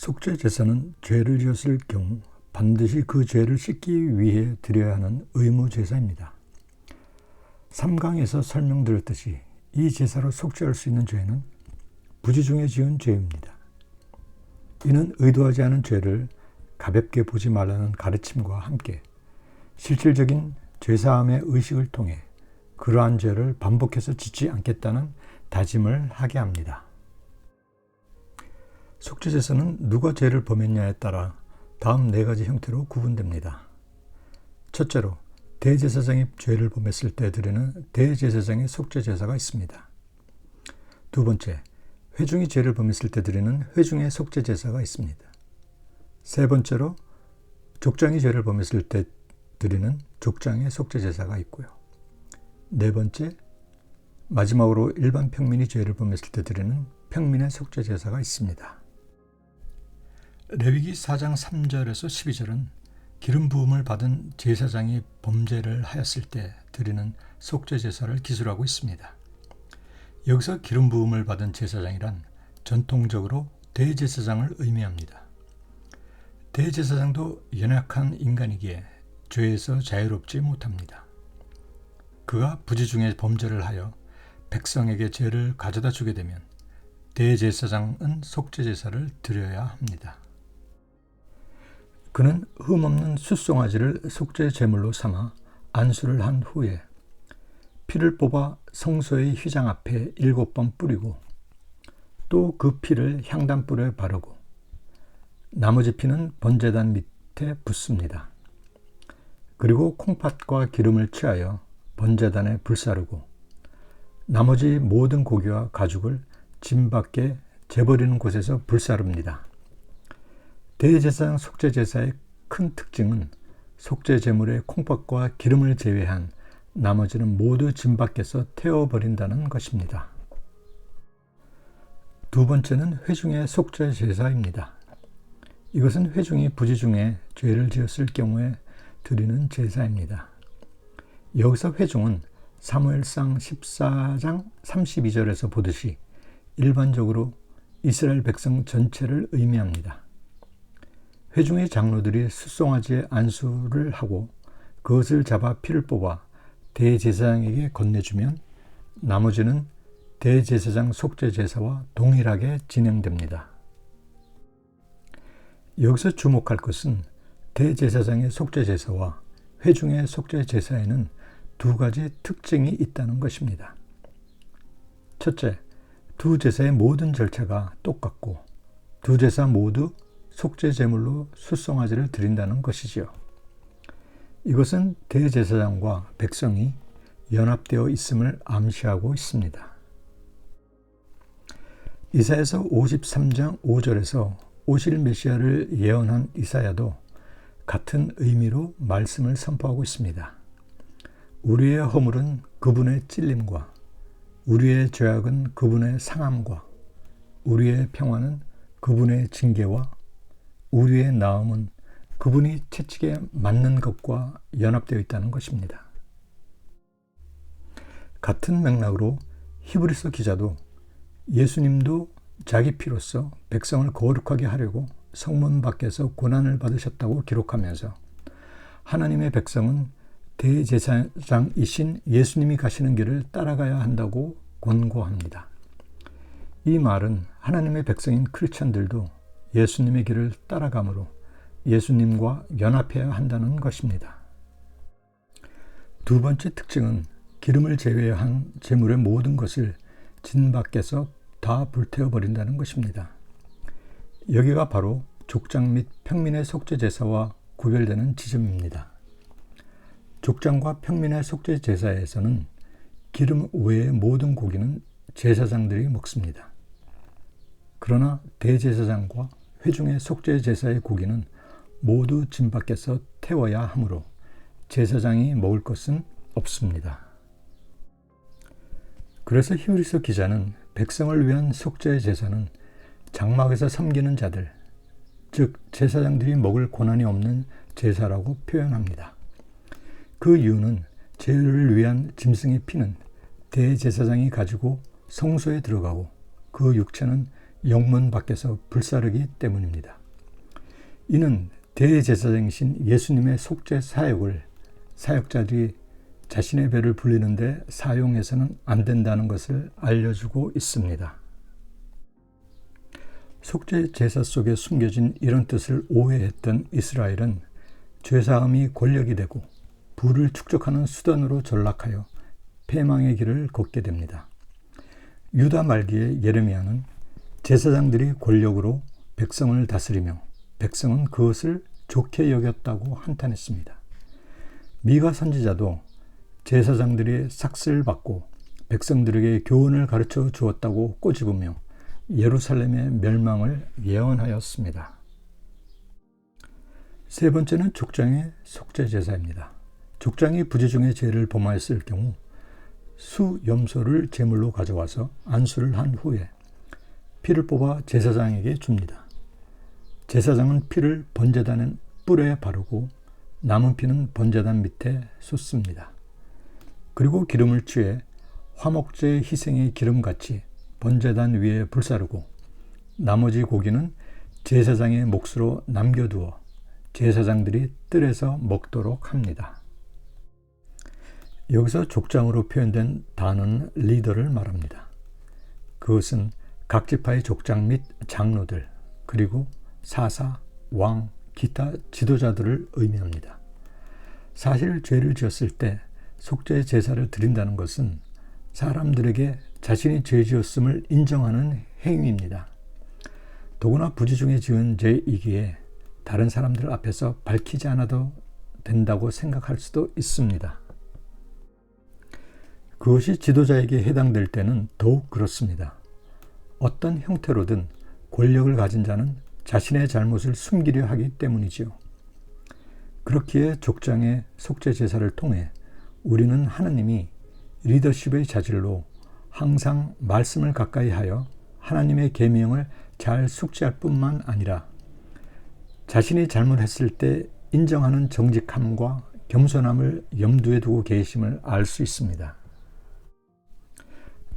속죄제사는 죄를 지었을 경우 반드시 그 죄를 씻기 위해 드려야 하는 의무제사입니다. 3강에서 설명드렸듯이 이 제사로 속죄할 수 있는 죄는 부지 중에 지은 죄입니다. 이는 의도하지 않은 죄를 가볍게 보지 말라는 가르침과 함께 실질적인 죄사함의 의식을 통해 그러한 죄를 반복해서 짓지 않겠다는 다짐을 하게 합니다. 속죄제사는 누가 죄를 범했냐에 따라 다음 4가지 형태로 구분됩니다. 첫째로 대제사장이 죄를 범했을 때 드리는 대제사장의 속죄제사가 있습니다. 두 번째, 회중이 죄를 범했을 때 드리는 회중의 속죄제사가 있습니다. 세 번째로 족장이 죄를 범했을 때 드리는 족장의 속죄제사가 있고요. 네 번째, 마지막으로 일반 평민이 죄를 범했을 때 드리는 평민의 속죄제사가 있습니다. 레위기 4장 3절에서 12절은 기름 부음을 받은 제사장이 범죄를 하였을 때 드리는 속죄제사를 기술하고 있습니다. 여기서 기름 부음을 받은 제사장이란 전통적으로 대제사장을 의미합니다. 대제사장도 연약한 인간이기에 죄에서 자유롭지 못합니다. 그가 부지 중에 범죄를 하여 백성에게 죄를 가져다 주게 되면 대제사장은 속죄제사를 드려야 합니다. 그는 흠없는 숫송아지를 속죄 제물로 삼아 안수를 한 후에 피를 뽑아 성소의 휘장 앞에 7번 뿌리고 또 그 피를 향단불에 바르고 나머지 피는 번제단 밑에 붓습니다. 그리고 콩팥과 기름을 취하여 번제단에 불사르고 나머지 모든 고기와 가죽을 진 밖에 재버리는 곳에서 불사릅니다. 대제사장 속죄제사의 큰 특징은 속죄제물의 콩팥과 기름을 제외한 나머지는 모두 진 밖에서 태워버린다는 것입니다. 두 번째는 회중의 속죄제사입니다. 이것은 회중이 부지 중에 죄를 지었을 경우에 드리는 제사입니다. 여기서 회중은 사무엘상 14장 32절에서 보듯이 일반적으로 이스라엘 백성 전체를 의미합니다. 회중의 장로들이 숫송아지의 안수를 하고 그것을 잡아 피를 뽑아 대제사장에게 건네주면 나머지는 대제사장 속죄제사와 동일하게 진행됩니다. 여기서 주목할 것은 대제사장의 속죄제사와 회중의 속죄제사에는 2가지 특징이 있다는 것입니다. 첫째, 두 제사의 모든 절차가 똑같고 두 제사 모두 속죄제물로 숫송아지를 드린다는 것이지요. 이것은 대제사장과 백성이 연합되어 있음을 암시하고 있습니다. 이사야서 53장 5절에서 오실 메시아를 예언한 이사야도 같은 의미로 말씀을 선포하고 있습니다. 우리의 허물은 그분의 찔림과 우리의 죄악은 그분의 상함과 우리의 평화는 그분의 징계와 우리의 나음은 그분이 채찍에 맞는 것과 연합되어 있다는 것입니다. 같은 맥락으로 히브리서 기자도 예수님도 자기 피로써 백성을 거룩하게 하려고 성문 밖에서 고난을 받으셨다고 기록하면서 하나님의 백성은 대제사장이신 예수님이 가시는 길을 따라가야 한다고 권고합니다. 이 말은 하나님의 백성인 크리스천들도 예수님의 길을 따라가므로 예수님과 연합해야 한다는 것입니다. 두 번째 특징은 기름을 제외한 제물의 모든 것을 진 밖에서 다 불태워버린다는 것입니다. 여기가 바로 족장 및 평민의 속죄제사와 구별되는 지점입니다. 족장과 평민의 속죄제사에서는 기름 외의 모든 고기는 제사장들이 먹습니다. 그러나 대제사장과 회중의 속죄제사의 고기는 모두 진 밖에서 태워야 하므로 제사장이 먹을 것은 없습니다. 그래서 히브리서 기자는 백성을 위한 속죄제사는 장막에서 섬기는 자들, 즉 제사장들이 먹을 권한이 없는 제사라고 표현합니다. 그 이유는 제를 위한 짐승의 피는 대제사장이 가지고 성소에 들어가고 그 육체는 영문 밖에서 불사르기 때문입니다. 이는 대제사장이신 예수님의 속죄 사역을 사역자들이 자신의 배를 불리는데 사용해서는 안 된다는 것을 알려주고 있습니다. 속죄 제사 속에 숨겨진 이런 뜻을 오해했던 이스라엘은 죄사함이 권력이 되고 부를 축적하는 수단으로 전락하여 패망의 길을 걷게 됩니다. 유다 말기에 예레미야는 제사장들이 권력으로 백성을 다스리며 백성은 그것을 좋게 여겼다고 한탄했습니다. 미가 선지자도 제사장들이 삭슬 받고 백성들에게 교훈을 가르쳐 주었다고 꼬집으며 예루살렘의 멸망을 예언하였습니다. 세 번째는 족장의 속죄 제사입니다. 족장이 부지 중에 죄를 범하였을 경우 수염소를 제물로 가져와서 안수를 한 후에 피를 뽑아 제사장에게 줍니다. 제사장은 피를 번제단 뿔에 바르고 남은 피는 번제단 밑에 쏟습니다. 그리고 기름을 취해 화목제 희생의 기름같이 번제단 위에 불사르고 나머지 고기는 제사장의 몫으로 남겨두어 제사장들이 뜰에서 먹도록 합니다. 여기서 족장으로 표현된 단어는 리더를 말합니다. 그것은 각 지파의 족장 및 장로들 그리고 사사, 왕, 기타 지도자들을 의미합니다. 사실 죄를 지었을 때 속죄 제사를 드린다는 것은 사람들에게 자신이 죄 지었음을 인정하는 행위입니다. 더구나 부지 중에 지은 죄이기에 다른 사람들 앞에서 밝히지 않아도 된다고 생각할 수도 있습니다. 그것이 지도자에게 해당될 때는 더욱 그렇습니다. 어떤 형태로든 권력을 가진 자는 자신의 잘못을 숨기려 하기 때문이지요. 그렇기에 족장의 속죄 제사를 통해 우리는 하나님이 리더십의 자질로 항상 말씀을 가까이 하여 하나님의 계명을 잘 숙지할 뿐만 아니라 자신이 잘못했을 때 인정하는 정직함과 겸손함을 염두에 두고 계심을 알 수 있습니다.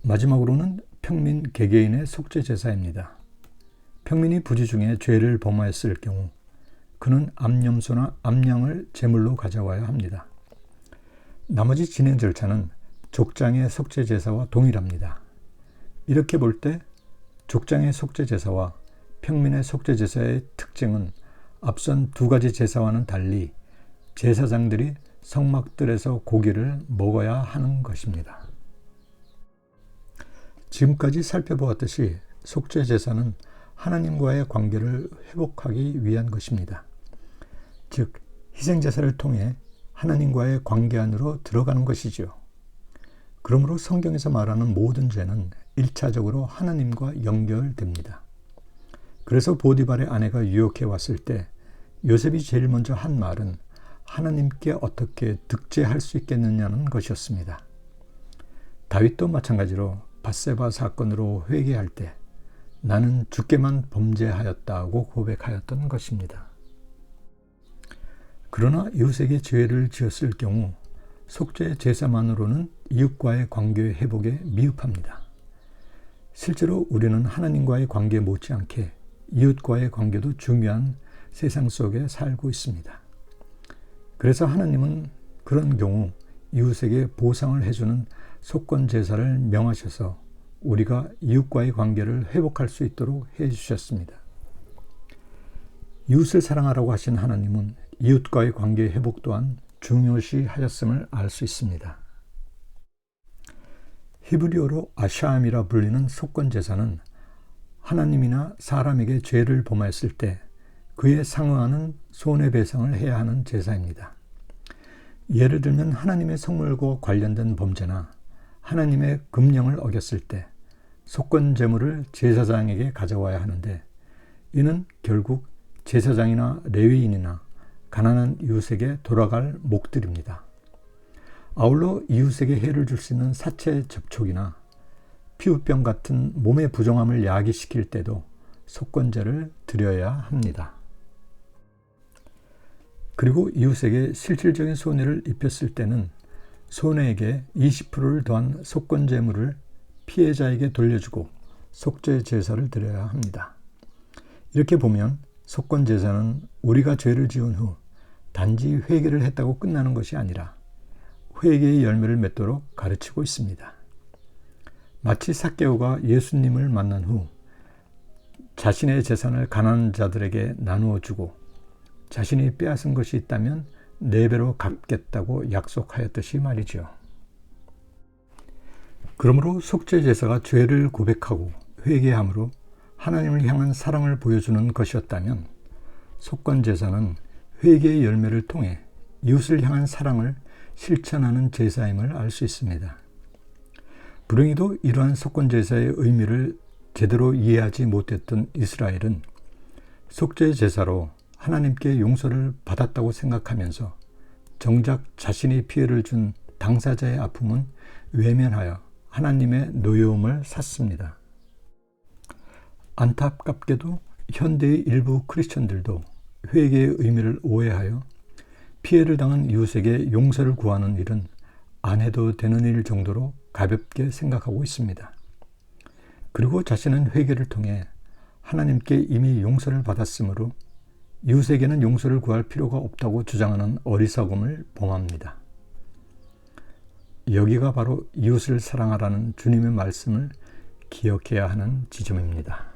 마지막으로는 평민 개개인의 속죄 제사입니다. 평민이 부지 중에 죄를 범하였을 경우 그는 암염소나 암양을 제물로 가져와야 합니다. 나머지 진행 절차는 족장의 속죄 제사와 동일합니다. 이렇게 볼 때 족장의 속죄 제사와 평민의 속죄 제사의 특징은 앞선 두 가지 제사와는 달리 제사장들이 성막들에서 고기를 먹어야 하는 것입니다. 지금까지 살펴보았듯이 속죄 제사는 하나님과의 관계를 회복하기 위한 것입니다. 즉, 희생제사를 통해 하나님과의 관계 안으로 들어가는 것이죠. 그러므로 성경에서 말하는 모든 죄는 1차적으로 하나님과 연결됩니다. 그래서 보디발의 아내가 유혹해 왔을 때 요셉이 제일 먼저 한 말은 하나님께 어떻게 득죄할 수 있겠느냐는 것이었습니다. 다윗도 마찬가지로 밧세바 사건으로 회개할 때 나는 주께만 범죄하였다고 고백하였던 것입니다. 그러나 이웃에게 죄를 지었을 경우 속죄 제사만으로는 이웃과의 관계 회복에 미흡합니다. 실제로 우리는 하나님과의 관계 못지않게 이웃과의 관계도 중요한 세상 속에 살고 있습니다. 그래서 하나님은 그런 경우 이웃에게 보상을 해주는 속건 제사를 명하셔서 우리가 이웃과의 관계를 회복할 수 있도록 해주셨습니다. 이웃을 사랑하라고 하신 하나님은 이웃과의 관계 회복 또한 중요시 하셨음을 알 수 있습니다. 히브리어로 아샴이라 불리는 속건 제사는 하나님이나 사람에게 죄를 범하였을 때 그에 상응하는 손해배상을 해야 하는 제사입니다. 예를 들면 하나님의 성물과 관련된 범죄나 하나님의 금령을 어겼을 때 속건 제물을 제사장에게 가져와야 하는데 이는 결국 제사장이나 레위인이나 가난한 이웃에게 돌아갈 목들입니다. 아울러 이웃에게 해를 줄 수 있는 사체 접촉이나 피부병 같은 몸의 부정함을 야기시킬 때도 속건제를 드려야 합니다. 그리고 이웃에게 실질적인 손해를 입혔을 때는 손해액의 20%를 더한 속건제물을 피해자에게 돌려주고 속죄 제사를 드려야 합니다. 이렇게 보면 속건 제사는 우리가 죄를 지은 후 단지 회개를 했다고 끝나는 것이 아니라 회개의 열매를 맺도록 가르치고 있습니다. 마치 삭개오가 예수님을 만난 후 자신의 재산을 가난한 자들에게 나누어 주고 자신이 빼앗은 것이 있다면 4배로 갚겠다고 약속하였듯이 말이죠. 그러므로 속죄 제사가 죄를 고백하고 회개함으로 하나님을 향한 사랑을 보여주는 것이었다면 속건 제사는 회개의 열매를 통해 이웃을 향한 사랑을 실천하는 제사임을 알 수 있습니다. 불행히도 이러한 속건 제사의 의미를 제대로 이해하지 못했던 이스라엘은 속죄 제사로 하나님께 용서를 받았다고 생각하면서 정작 자신이 피해를 준 당사자의 아픔은 외면하여 하나님의 노여움을 샀습니다. 안타깝게도 현대의 일부 크리스천들도 회개의 의미를 오해하여 피해를 당한 이웃에게 용서를 구하는 일은 안 해도 되는 일 정도로 가볍게 생각하고 있습니다. 그리고 자신은 회개를 통해 하나님께 이미 용서를 받았으므로 이웃에게는 용서를 구할 필요가 없다고 주장하는 어리석음을 범합니다. 여기가 바로 이웃을 사랑하라는 주님의 말씀을 기억해야 하는 지점입니다.